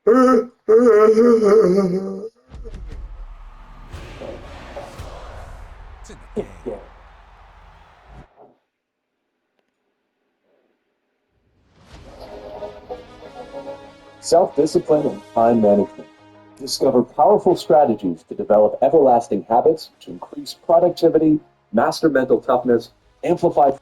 It's in the game. Self-discipline and time management. Discover powerful strategies to develop everlasting habits to increase productivity, master mental toughness, amplify.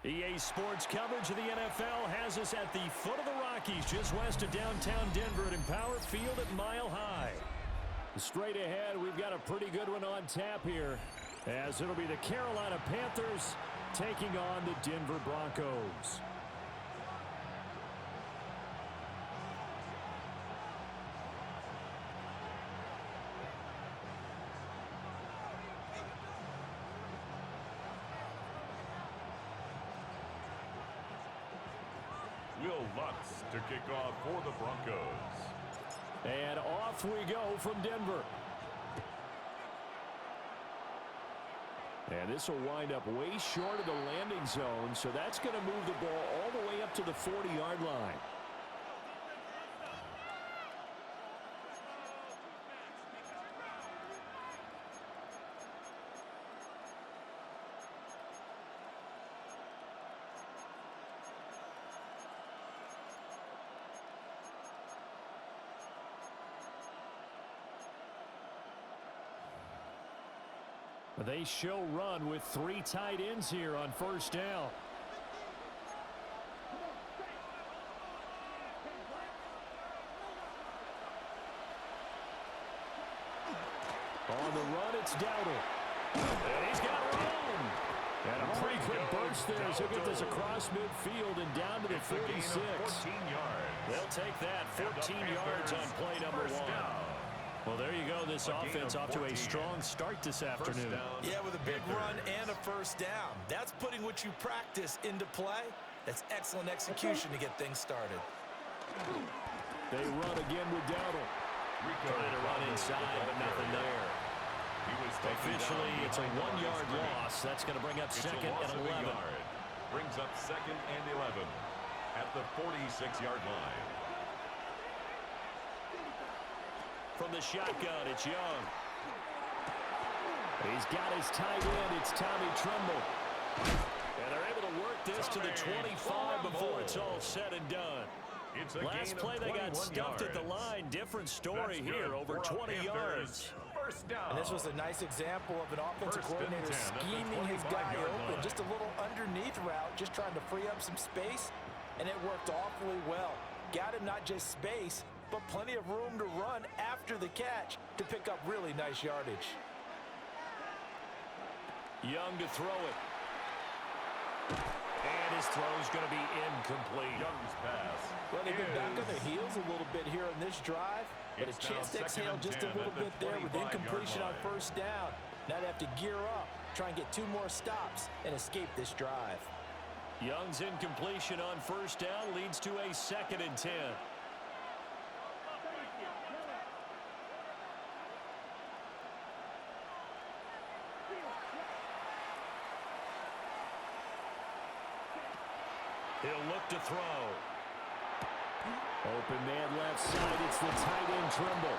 EA Sports coverage of the NFL has us at the foot of the Rockies, just west of downtown Denver at Empower Field at Mile High. Straight ahead, we've got a pretty good one on tap here, as it'll be the Carolina Panthers taking on the Denver Broncos. Will Lutz to kick off for the Broncos. And off we go from Denver. And this will wind up way short of the landing zone, so that's going to move the ball all the way up to the 40-yard line. They show run with 3 tight ends here on first down. On the run, it's Dowdle. And he's got room. And a pretty quick burst there as he'll get this across midfield and down to the 46. They'll take that 14 yards on play number 1. Well, there you go. This offense off to a strong start this afternoon. Yeah, with a big run and a first down. That's putting what you practice into play. That's excellent execution to get things started. They run again with Dowdle. Trying to run inside, but nothing there. Officially, it's a 1-yard loss. That's going to bring up second and 11. Brings up second and 11 at the 46-yard line. From the shotgun, it's Young. He's got his tight end. It's Tommy Tremble. And they're able to work this to the 25 before it's all said and done. Last play, they got stuffed at the line. Different story here, over 20 yards. And this was a nice example of an offensive coordinator scheming his guy open. Just a little underneath route, just trying to free up some space, and it worked awfully well. Got him not just space, but plenty of room to run after the catch to pick up really nice yardage. Young to throw it. And his throw's going to be incomplete. Young's pass. Well, they've been back on their heels a little bit here on this drive, but a chance to exhale just a little bit there with incompletion on first down. Now they have to gear up, try and get 2 more stops, and escape this drive. Young's incompletion on first down leads to a 2nd and 10. He'll look to throw. Open man left side. It's the tight end Tremble.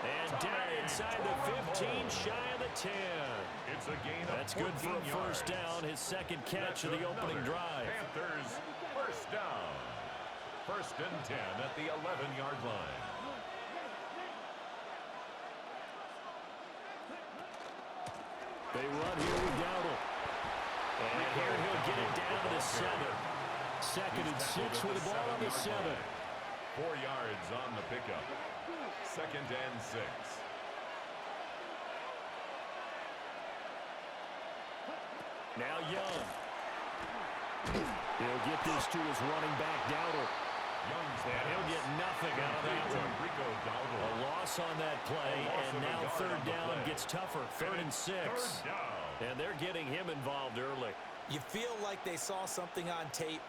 And down inside the 15, shy of the 10. It's a gain of That's good for a first down. His 2nd catch of the opening drive. Panthers first down. 1st and 10 at the 11-yard line. They run here with Dowdle. And here he'll get it down to the 7. 2nd and 6 with the ball on the 7. 4 yards on the pickup. 2nd and 6. Now Young. He'll get this to his running back, Dowdle. And he'll get nothing out of that one. A loss on that play, and now 3rd down gets tougher. 3rd and 6. And they're getting him involved early. You feel like they saw something on tape,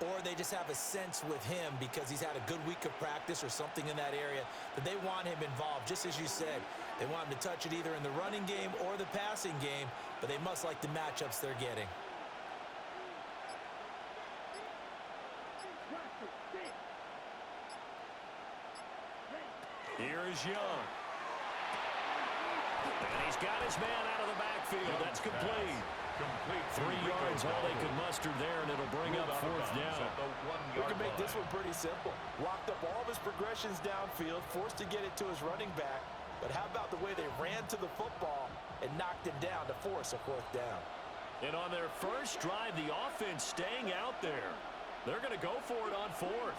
or they just have a sense with him because he's had a good week of practice or something in that area that they want him involved. Just as you said, they want him to touch it either in the running game or the passing game, but they must like the matchups they're getting. Here is Young. And he's got his man out of the backfield. That's complete. 3 yards, all they could muster there, and it'll bring up 4th down. We can make this one pretty simple. Locked up all of his progressions downfield, forced to get it to his running back. But how about the way they ran to the football and knocked him down to force a 4th down? And on their first drive, the offense staying out there. They're going to go for it on 4th.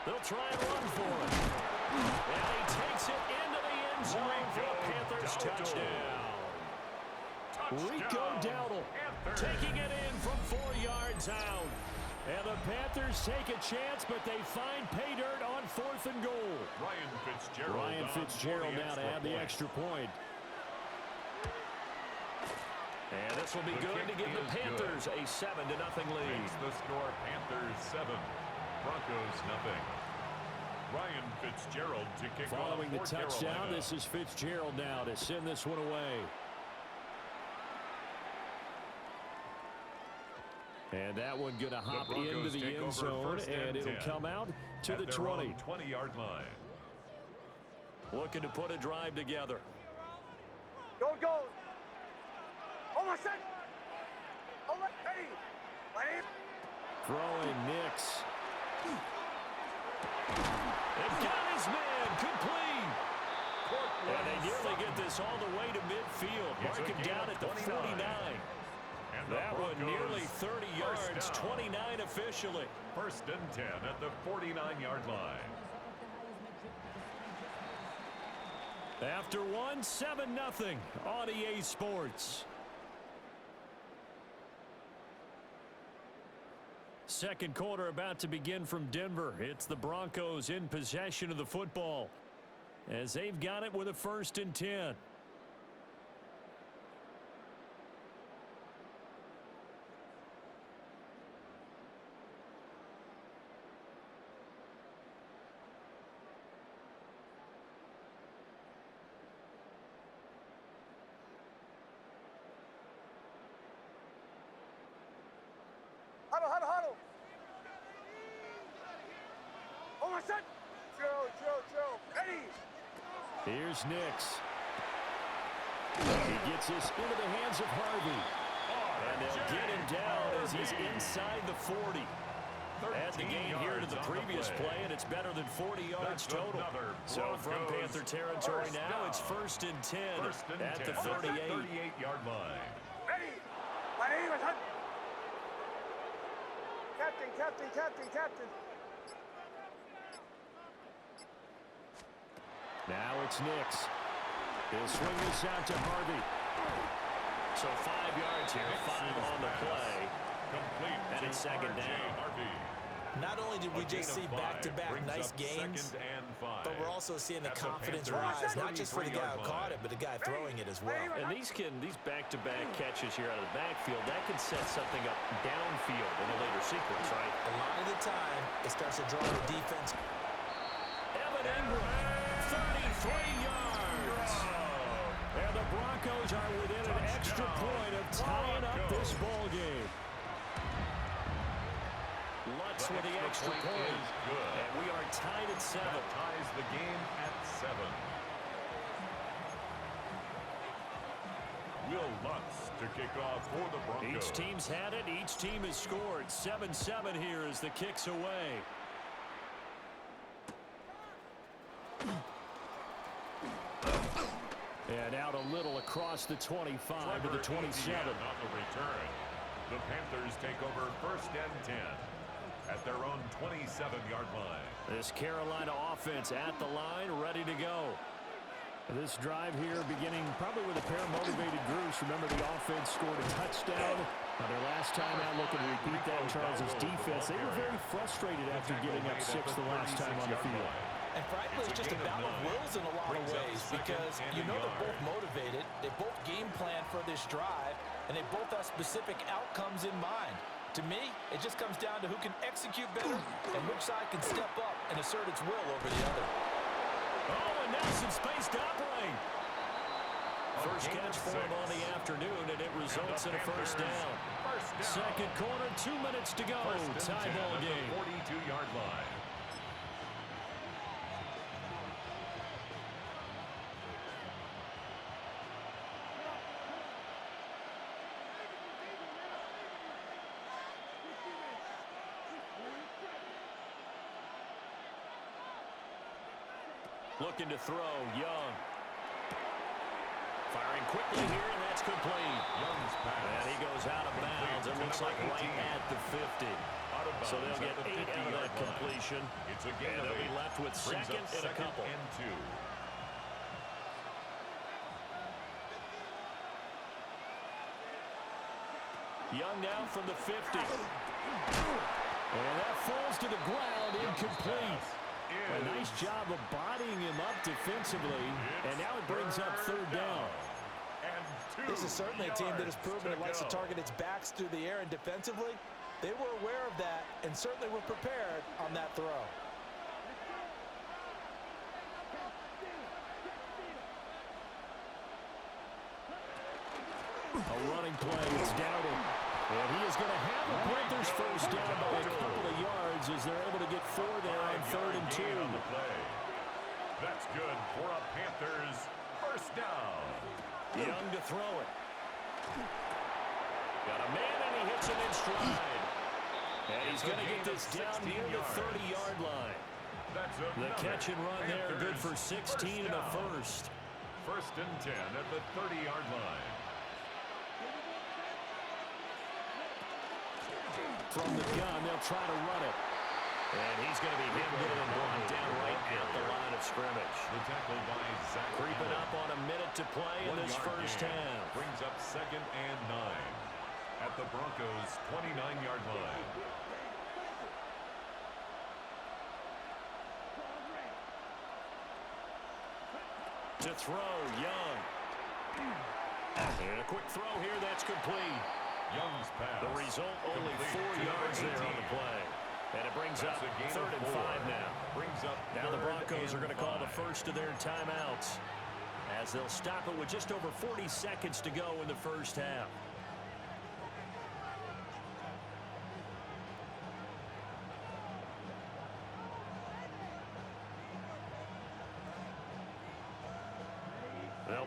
They'll try and run for it. And he takes it into the end zone for the Panthers touchdown. Rico Dowdle taking it in from 4 yards out. And the Panthers take a chance, but they find pay dirt on 4th and goal. Ryan Fitzgerald now to add the extra point. And this will be good to give the Panthers a 7-0 lead. Makes the score Panthers 7. Broncos nothing. Ryan Fitzgerald to kick off. Following the touchdown, this is Fitzgerald now to send this one away. And that one going to hop into the end zone, and it'll come out to the 20. 20-yard line. Looking to put a drive together. Go, go. Almost set. Almost ready. Ready. Throwing Nix. And got his man complete. And they nearly get this all the way to midfield. Mark it down at the 49. That one nearly 30 yards, 29 officially. 1st and 10 at the 49-yard line. After one, 7-0 on EA Sports. Second quarter about to begin from Denver. It's the Broncos in possession of the football as they've got it with a 1st and 10. Huddle, huddle, huddle. Hold on, set. Drill. Ready. Here's Nix. He gets this into the hands of Harvey. And they'll get him down as he's inside the 40. Add the gain here to the previous play, and it's better than 40 yards total. So from Panther territory now, it's 1st and 10 at the 38-yard line. Ready. My name is Hunt. Captain. Now it's Nix. He'll swing this out to Harvey. So 5 yards here, 5 on the play. And it's second down. Not only did we just see back-to-back nice gains, but we're also seeing the confidence rise, not just for the guy who caught it, but the guy throwing it as well. And these back-to-back catches here out of the backfield, that can set something up downfield in a later sequence, right? A lot of the time, it starts to draw the defense. Evan Ingram, 33 yards. And the Broncos are within an extra point of tying up this ball game. Lutz with the extra point. And we are tied at 7. That ties the game at 7. Will Lutz to kick off for the Broncos. Each team's had it. Each team has scored. 7-7 here as the kick's away. And out a little across the 25 to the 27. On the return. The Panthers take over 1st and 10 at their own 27-yard line. This Carolina offense at the line, ready to go. This drive here beginning probably with a pair of motivated groups. Remember, the offense scored a touchdown. Their last time out, looking to repeat that in Charles' defense. They were very frustrated after giving up 6 the last time on the field. And frankly, it's just a battle of wills in a lot of ways because you know they're both motivated, they both game plan for this drive, and they both have specific outcomes in mind. To me, it just comes down to who can execute better and which side can step up and assert its will over the other. Oh, and now some space to operate. First catch for him on the afternoon, and it results in a first down. Second quarter, 2 minutes to go. Tie ball game. 42-yard line. Looking to throw, Young. Firing quickly here, and that's complete. Young's pass. And he goes out of bounds. It looks like right at the 50. So they'll get 8 out of that completion. It's a gain and of they'll 8. be left with second and a couple. And 2. Young now from the 50. And that falls to the ground, incomplete. A nice job of bodying him up defensively, and now it brings up 3rd down. This is certainly a team that has proven it likes to target its backs through the air, and defensively, they were aware of that and certainly were prepared on that throw. A running play, it's Dowdle. And he is going to have a Panthers first down by a couple of yards as they're able to get 4 there on 3rd and 2. On the play. That's good for a Panthers first down. Young to throw it. Got a man, and he hits him in stride. And he's going to get this down near the 30-yard line. The catch and run there, good for 16 and a first. 1st and 10 at the 30-yard line. From the gun, they'll try to run it. And he's going to be hit with and brought down right at the line of scrimmage. The tackle by Zach. Creeping up on a minute to play in this first half. Brings up 2nd and 9 at the Broncos' 29-yard line. To throw, Young. And a quick throw here, that's complete. Young's pass. The result, only 4 yards there on the play. And it brings up 3rd and 5 now. Now the Broncos are going to call the first of their timeouts as they'll stop it with just over 40 seconds to go in the first half.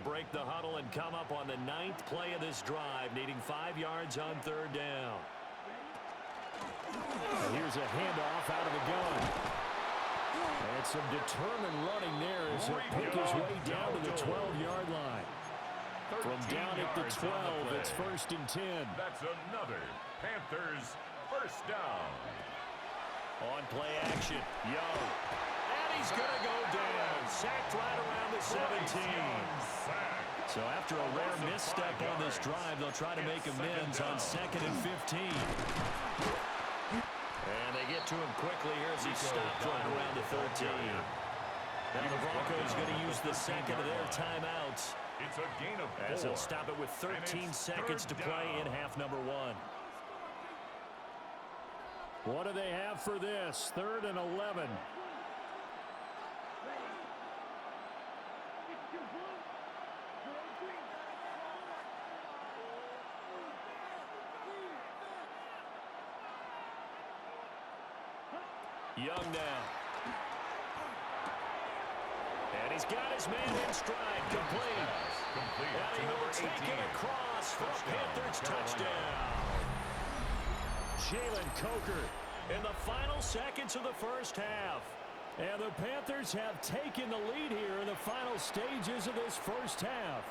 break the huddle and come up on the 9th play of this drive, needing 5 yards on 3rd down. Here's a handoff out of the gun. And some determined running there as he'll pick his way down to the 12-yard line. From down at the 12, it's 1st and 10. That's another Panthers first down. On play action, Young. And he's going to go down. Sacked right around the 17. So after a rare misstep on this drive, they'll try to make amends on 2nd and 15. And they get to him quickly here as he stopped right around the 13. Now the Broncos going to use the second of their timeouts. It's a gain of 4. As they'll stop it with 13 seconds to play in half number 1. What do they have for this? 3rd and 11. Young now. And he's got his man in stride. Complete. And he will take it across for a Panthers touchdown. Jalen Coker in the final seconds of the first half. And the Panthers have taken the lead here in the final stages of this first half.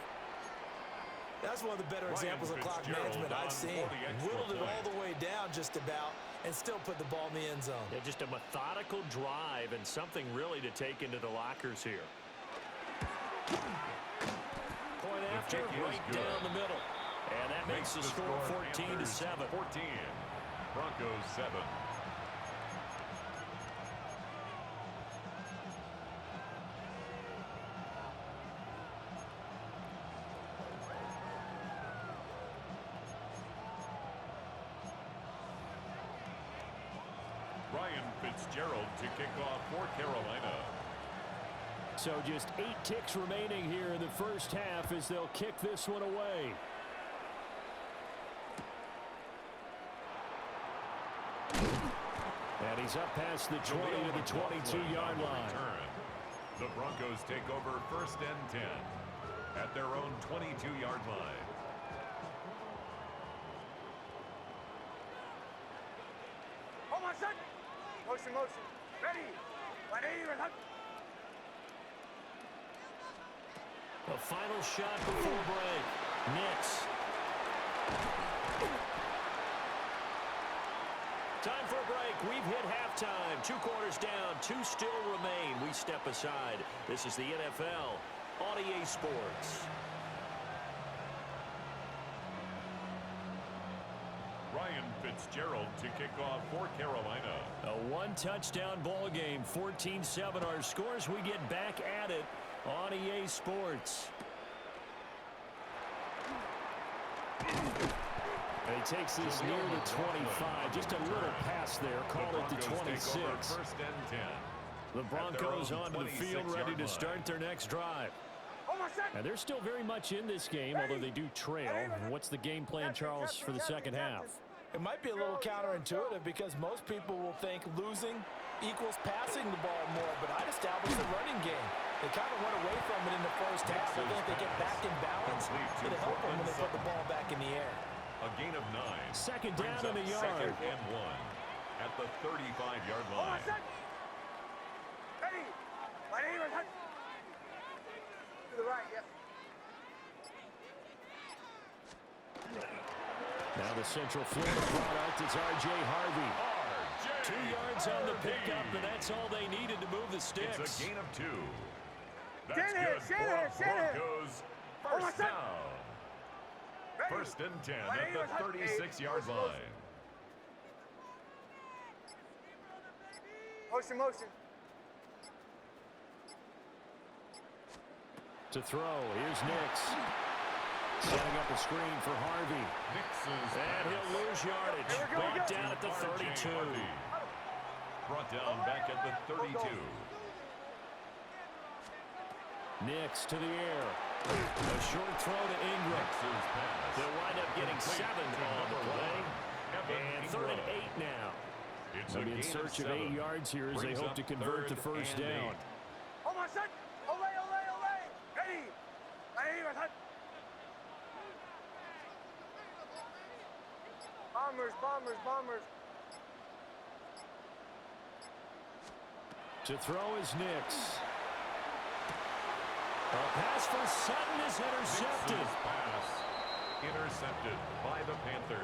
That's one of the better examples of clock management I've seen. Whittled it all the way down just about and still put the ball in the end zone. Yeah, just a methodical drive and something really to take into the lockers here. Point after, right down the middle. And that makes the score 14-7. 14. Broncos 7. Ryan Fitzgerald to kick off for Carolina. So just 8 ticks remaining here in the first half as they'll kick this one away. And he's up past the 20 to the 22-yard line. The Broncos take over 1st and 10 at their own 22-yard line. Hold on, son. Motion, motion. Ready. My name is Hunt. The final shot before break. Knicks. Time for a break. We've hit halftime. 2 quarters down. 2 still remain. We step aside. This is the NFL on EA Sports. Ryan Fitzgerald to kick off for Carolina. A 1-touchdown ball game. 14-7 our scores. We get back at it on EA Sports. And he takes this near the 25. Just a little pass there. Call it the 26. 1st and 10. The Broncos onto the field ready to start their next drive. And they're still very much in this game, although they do trail. What's the game plan, Charles, for the second half? It might be a little counterintuitive because most people will think losing equals passing the ball more, but I'd establish the running game. They kind of went away from it in the first half. I think they get back in balance. It'll help them when they put the ball back in the air. A gain of 9. Second down and a yard. 2nd and 1 at the 35-yard line. Ready. My name is Hunt. To the right, yes. Now the Central Florida product is R.J. Harvey. 2 yards on the pickup, and that's all they needed to move the sticks. It's a gain of 2. That's Shanahan, good Shanahan, for Shanahan. Broncos. Oh, my First son. down. Ready. 1st and 10 My at name the is Hunt. 36-yard line. Motion, motion. To throw, here's Nix. Setting up a screen for Harvey. And he'll lose yardage. Brought down at the 32. Brought down back at the 32. Nix to the air. A short throw to Ingram. They'll wind up getting 7 on the play. And 3rd and 8 now. They'll be in search of 8 yards here as they hope to convert to first down. Hold on, son. Olay, olay, olay. Ready. My name is Bombers, bombers, bombers. To throw is Nix. A pass for Sutton is intercepted. Nix's pass intercepted by the Panthers.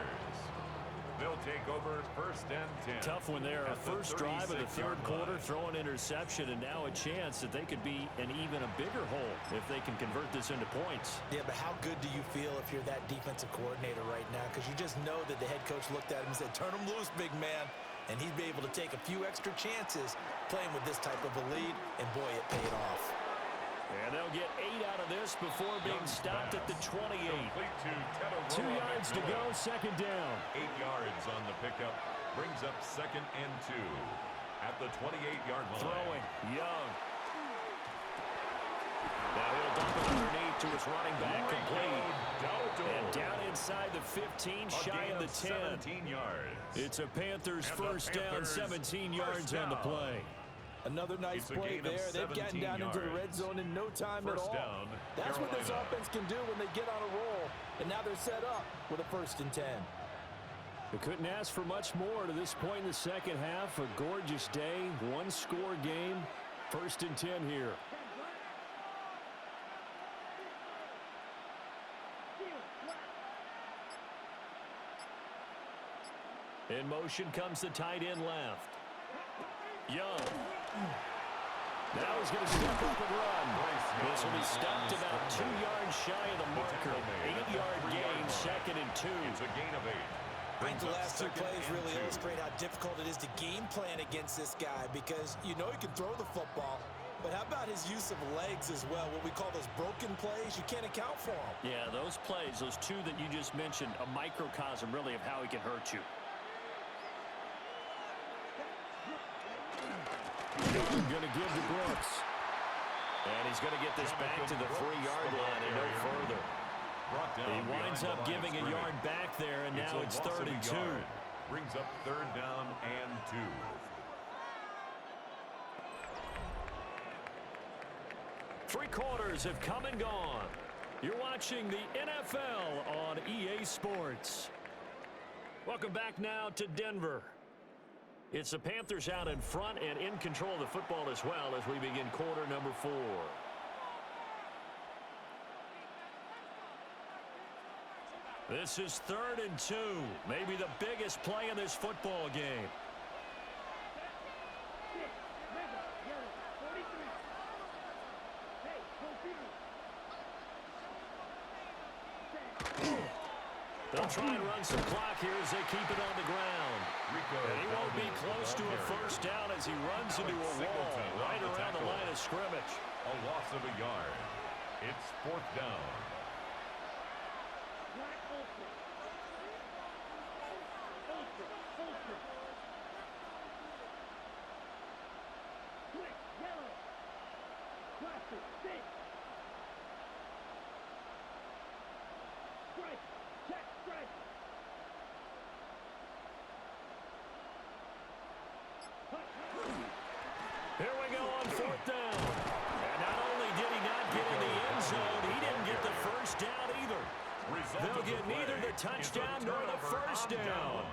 They'll take over first and 10. Tough when they're first drive of the third quarter, throw an interception, and now a chance that they could be in even a bigger hole if they can convert this into points. Yeah, but how good do you feel if you're that defensive coordinator right now? Because you just know that the head coach looked at him and said, turn him loose, big man. And he'd be able to take a few extra chances playing with this type of a lead, and boy, it paid off. And they'll get 8 out of this before being stopped at the 28. 2 yards to go, second down. 8 yards on the pickup. Brings up second and 2 at the 28-yard line. Throwing, Young. Now he'll dump it underneath to his running back, complete. And down inside the 15, shy of the 10. 17 yards. It's a Panthers first down, 17 yards on the play. Another nice play there. They've gotten down into the red zone in no time at all. Down, That's what this Carolina. offense can do when they get on a roll. And now they're set up with a 1st and 10. They couldn't ask for much more to this point in the second half. A gorgeous day, one-score game. 1st and 10 here. In motion comes the tight end left. Young. Now he's going to step up and run. This will be stopped about 2 yards shy of the marker. 8-yard gain, second and 2. It's a gain of 8. I think the last 2 plays really illustrate how difficult it is to game plan against this guy, because you know he can throw the football, but how about his use of legs as well? What we call those broken plays, you can't account for them. Yeah, those plays, those 2 that you just mentioned, a microcosm really of how he can hurt you. Going to give to Brooks. And he's going to get this back to the 3-yard line and no further. He winds up giving a yard back there, and now it's 3rd and 2. Brings up 3rd down and 2. Three quarters have come and gone. You're watching the NFL on EA Sports. Welcome back now to Denver. It's the Panthers out in front and in control of the football as well as we begin quarter number 4. This is 3rd and 2. Maybe the biggest play in this football game. They'll try and run some clock here as they keep it on the ground. And he won't be close to a first down as he runs into a wall right around the line of scrimmage. A loss of a yard. It's 4th down. Here we go on 4th down. And not only did he not get in the end zone, he didn't get the first down either. They'll get neither the touchdown nor the first down.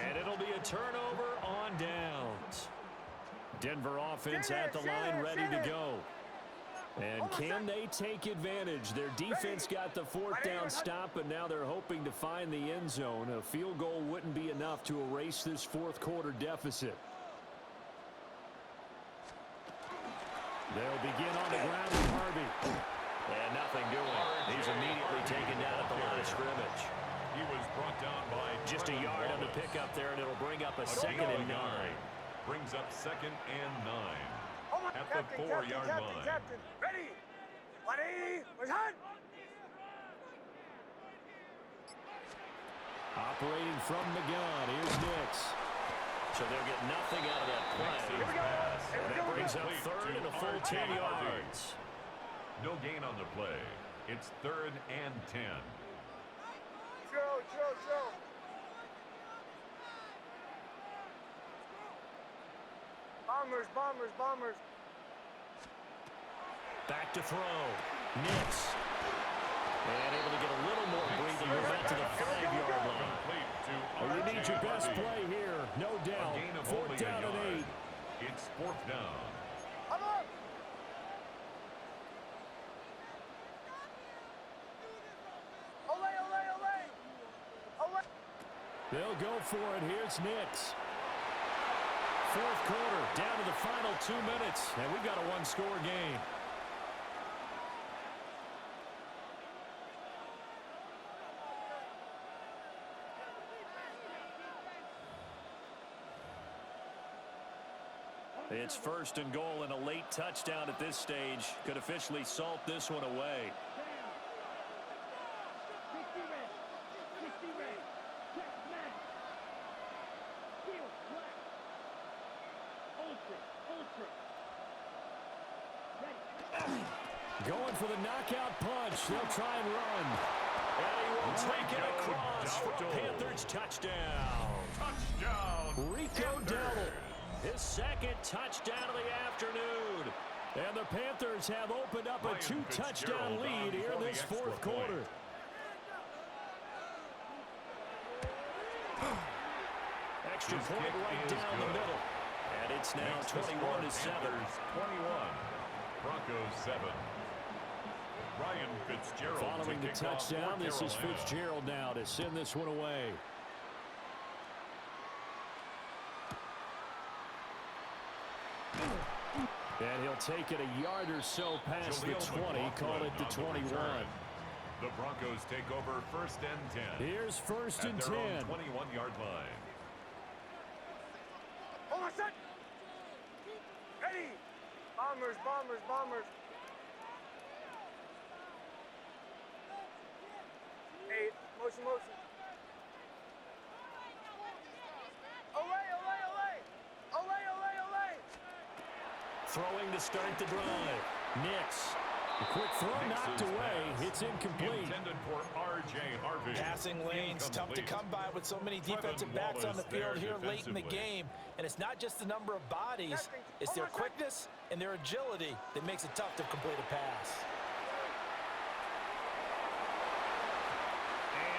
And it'll be a turnover on downs. Denver offense at the line ready to go. And can they take advantage? Their defense got the 4th down stop, and now they're hoping to find the end zone. A field goal wouldn't be enough to erase this 4th quarter deficit. They'll begin on the ground with Harvey. And nothing doing. He's immediately taken down at the line of scrimmage. He was brought down by Just a yard on the pickup there, and it'll bring up a 2nd and 9. Brings up 2nd and 9 at the Captain, 4-yard Captain, line. Captain. Ready. 180. Was hot. Operating from the gun, here's Nix. So they'll get nothing out of that play. Here we go. And that brings up 3rd and a full 10 yards. No gain on the play. It's 3rd and 10. Chill. Bombers. Back to throw. Nix. And able to get a little more breathing room out to the 5-yard line. A unique made your best play here, no doubt. Fourth down and 8. It's fourth down. Come on. Olay, olay, olay. Olay. They'll go for it. Here's Nix. Fourth quarter, down to the final 2 minutes, and we've got a one-score game. It's first and goal, and a late touchdown at this stage could officially salt this one away. Going for the knockout punch. They'll try and run. And he will take it across for a Panthers touchdown. Touchdown. Rico Dowdle, his second touchdown of the afternoon. And the Panthers have opened up a 2-touchdown lead here in this fourth quarter. Extra point right down the middle. And it's now 21-7. 21. Broncos 7. Ryan Fitzgerald Following the touchdown, this is Fitzgerald now to send this one away. And he'll take it a yard or so past the 20, call it the 21. The Broncos take over first and 10. Here's first and 10. 21-yard line. Hold on, set. Ready. Bombers, bombers, bombers. 8. Motion, motion. Olay, olay, olay. Olay, olay, olay. Throwing to start the drive. Nix. A quick throw knocked away. It's incomplete. Intended for R.J. Harvey. Passing lanes, tough to come by with so many defensive backs on the field here late in the game. And it's not just the number of bodies, it's their quickness and their agility that makes it tough to complete a pass.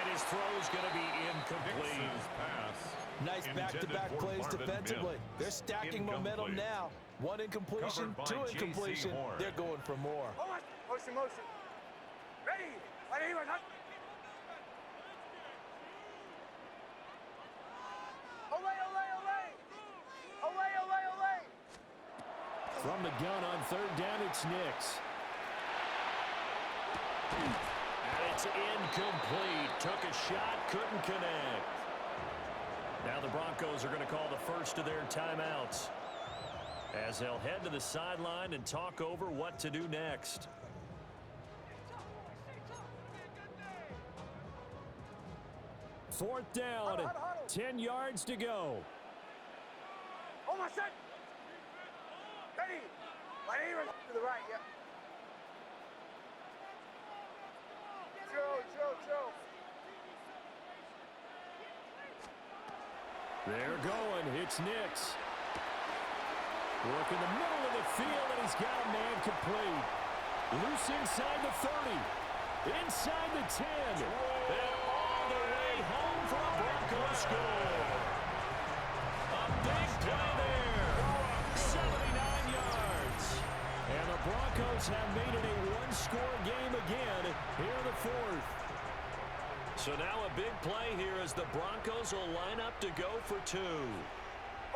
And his throw's going to be incomplete. Nixon's pass. Nice back-to-back plays defensively. They're stacking momentum now. One incompletion, two incompletion. They're going for more. Hold on. Motion, motion. Ready. Ready, ready. Olay, olay, olay. Olay, olay, olay. From the gun on third down, it's Nix. And it's incomplete. Took a shot, couldn't connect. Now the Broncos are going to call the first of their timeouts, as they'll head to the sideline and talk over what to do next. Fourth down, 10 yards to go. Hold on, set. Ready. Ready, to the right, yeah. Joe. They're going. It's Nix. Work in the middle of the field, and he's got a man complete. Loose inside the 30. Inside the 10. And all the way home for a Broncos score. A big play there. 79 yards. And the Broncos have made it a one-score game again here in the fourth. So now a big play here as the Broncos will line up to go for two.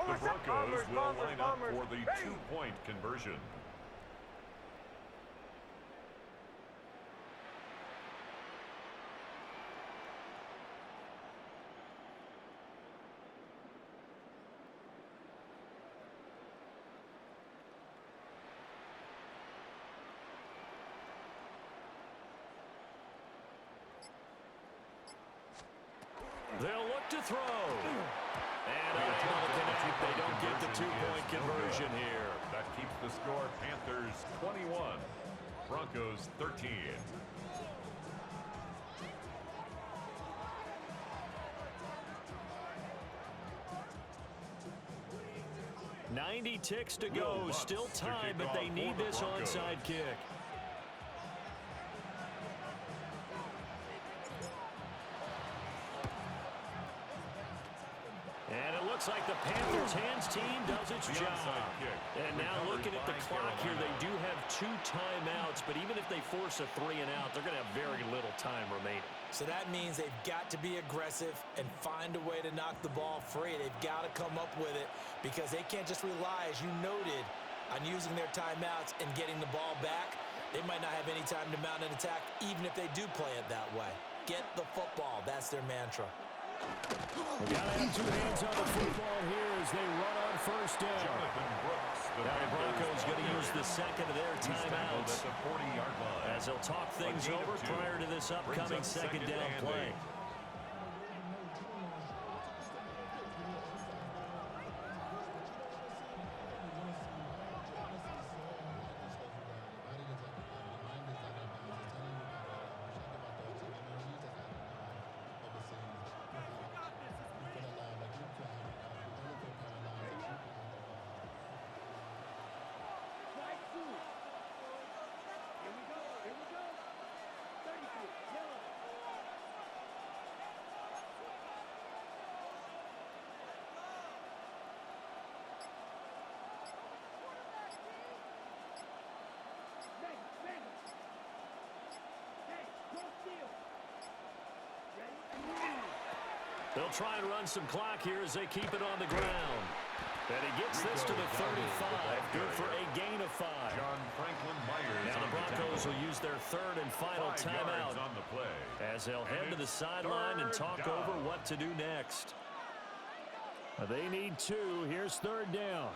The Broncos will line up for the two-point conversion. They'll look to throw. And unable to connect. They don't get the two-point conversion here. That keeps the score Panthers 21, Broncos 13. .90 ticks to go. Still time, but they need this onside kick. looks like the Panthers' hands team does its job. And now looking at the clock here, they do have 2 timeouts, but even if they force a 3-and-out, they're going to have very little time remaining. So that means they've got to be aggressive and find a way to knock the ball free. They've got to come up with it because they can't just rely, as you noted, on using their timeouts and getting the ball back. They might not have any time to mount an attack, even if they do play it that way. Get the football. That's their mantra. Got to have 2 hands on the football here as they run on first down. Now the Broncos going to use the second of their timeouts at the 40-yard line. as they'll talk things over prior to this upcoming second down play. They'll try and run some clock here as they keep it on the ground. And he gets this to the 35. Good for a gain of 5. John Franklin Myers. Now the Broncos will use their third and final timeout on the play. as they'll head to the sideline and talk over what to do next. They need 2. Here's third down.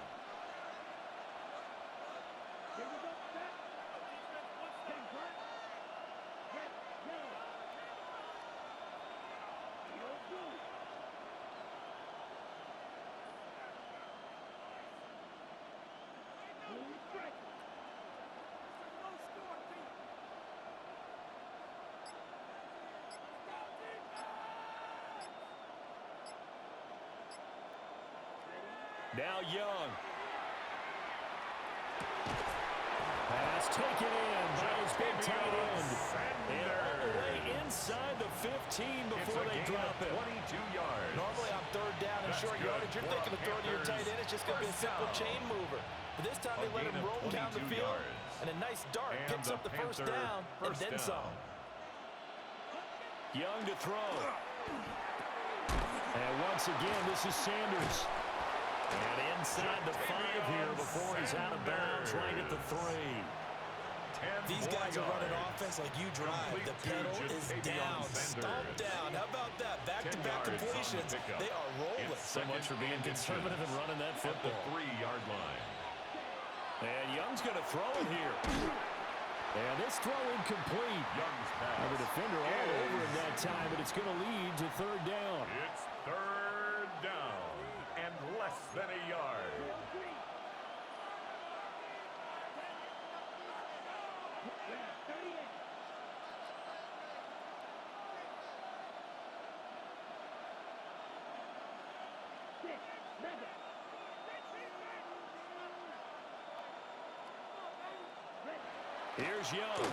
Now Young. Pass taken in by his big tight end. And all the way inside the 15 before they drop it. 22 yards. Normally on third down and short yardage, you're thinking of throwing to your tight end. It's just going to be a simple chain mover. But this time they let him roll down the field. And a nice dart picks up the first down and then some. Young to throw. And once again, this is Sanders. And inside the 5 here before he's out of bounds right at the 3. These guys are running offense like you drive. The pedal is down, stomped down. How about that? Back-to-back completions. They are rolling. So much for being conservative and running that football. At the 3-yard line. And Young's going to throw it here. And this throw incomplete. Young's pass. The defender all over him that time, but it's going to lead to third down. It's third down and less than a yard. Here's Young.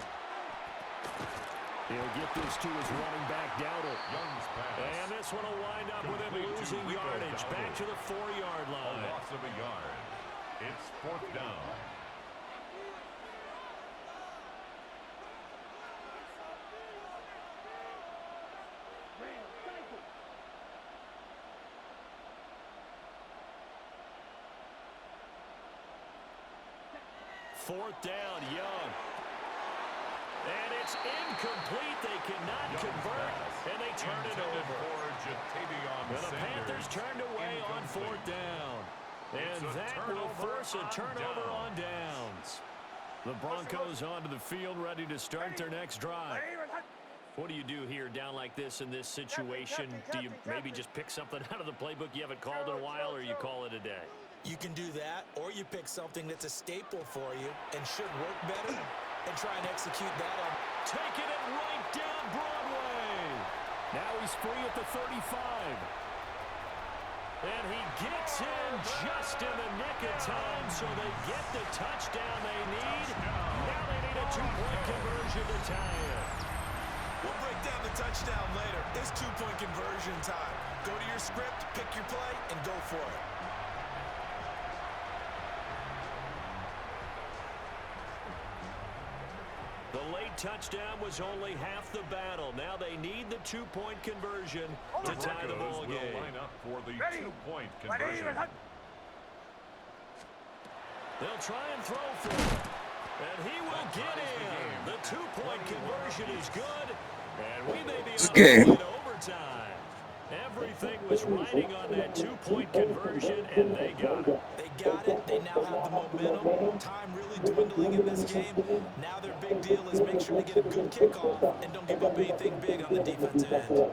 He'll get this to his running back, Dowdle. Young's pass. And this one will wind up with him losing yardage. Back to the 4-yard A line. loss of a yard. It's fourth down. Fourth down, Young. And it's incomplete. They cannot convert, and they turn it over. And the Panthers turned away on fourth down. And that will force a turnover on downs. The Broncos onto the field, ready to start their next drive. What do you do here down like this in this situation? Do you maybe just pick something out of the playbook you haven't called in a while, or you call it a day? You can do that, or you pick something that's a staple for you and should work better and try and execute that on. Taking it right down Broadway. Now he's free at the 35. And he gets in just in the nick of time, so they get the touchdown they need. Now they need a 2-point conversion to tie it. We'll break down the touchdown later. It's 2-point conversion time. Go to your script, pick your play, and go for it. The late touchdown was only half the battle. Now they need the two-point conversion to tie the ball game. Line up for the two-point conversion. They'll try and throw for it. And he will get in. The two-point conversion is good. And we may be on the way to overtime. Everything was riding on that two-point conversion, and they got it. They got it. They now have the momentum. Time really dwindling in this game. Now their big deal is make sure to get a good kickoff and don't give up anything big on the defensive end. Will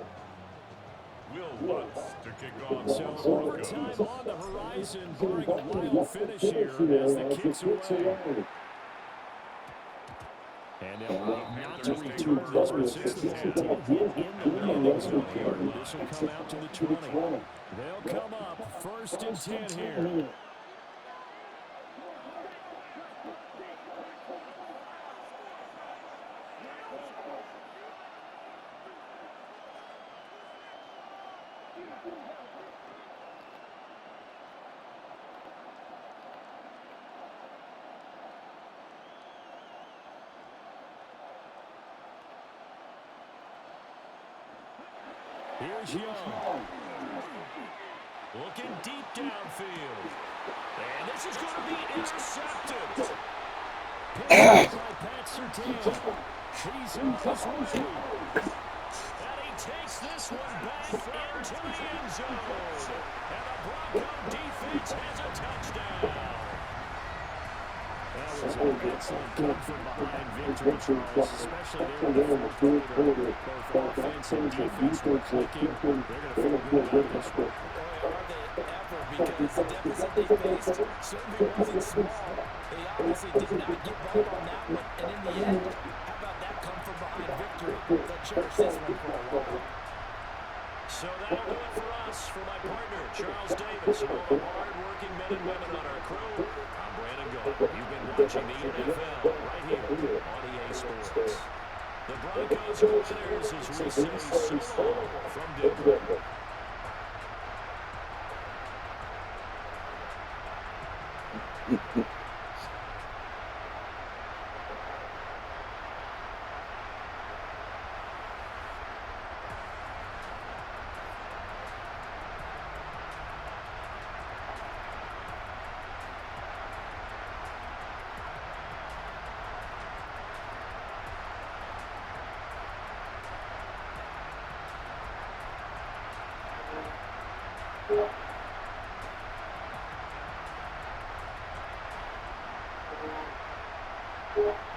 Lutz to kick off. So overtime on the horizon, barring a wild finish here as the kicks away. And they'll opt not to return this, but since the team hit in the landing zone here, this will come out to the 20. They'll come up 1st and 10 here. Here's Young. Looking deep downfield. And this is going to be intercepted. Picked by Pat Surtain. He's on his way. And he takes this one back into the end zone. And the Bronco defense has a touchdown. That was an excellent come from behind victory, Charles, especially there in the fourth quarter. Both offense and defense were clicking. They're going to feel good about this one. Are they ever? Because the deficit they faced certainly wasn't small. They obviously did not get right on that one. And in the end, how about that come from behind victory? They'll cherish this one for a while. So that'll do it for us. For my partner, Charles Davis, and all the hard-working men and women on our crew, I'm Brandon Gold. You've been watching the NFL right here on EA Sports. The Broncos are winners as we say so long from Denver. Yeah.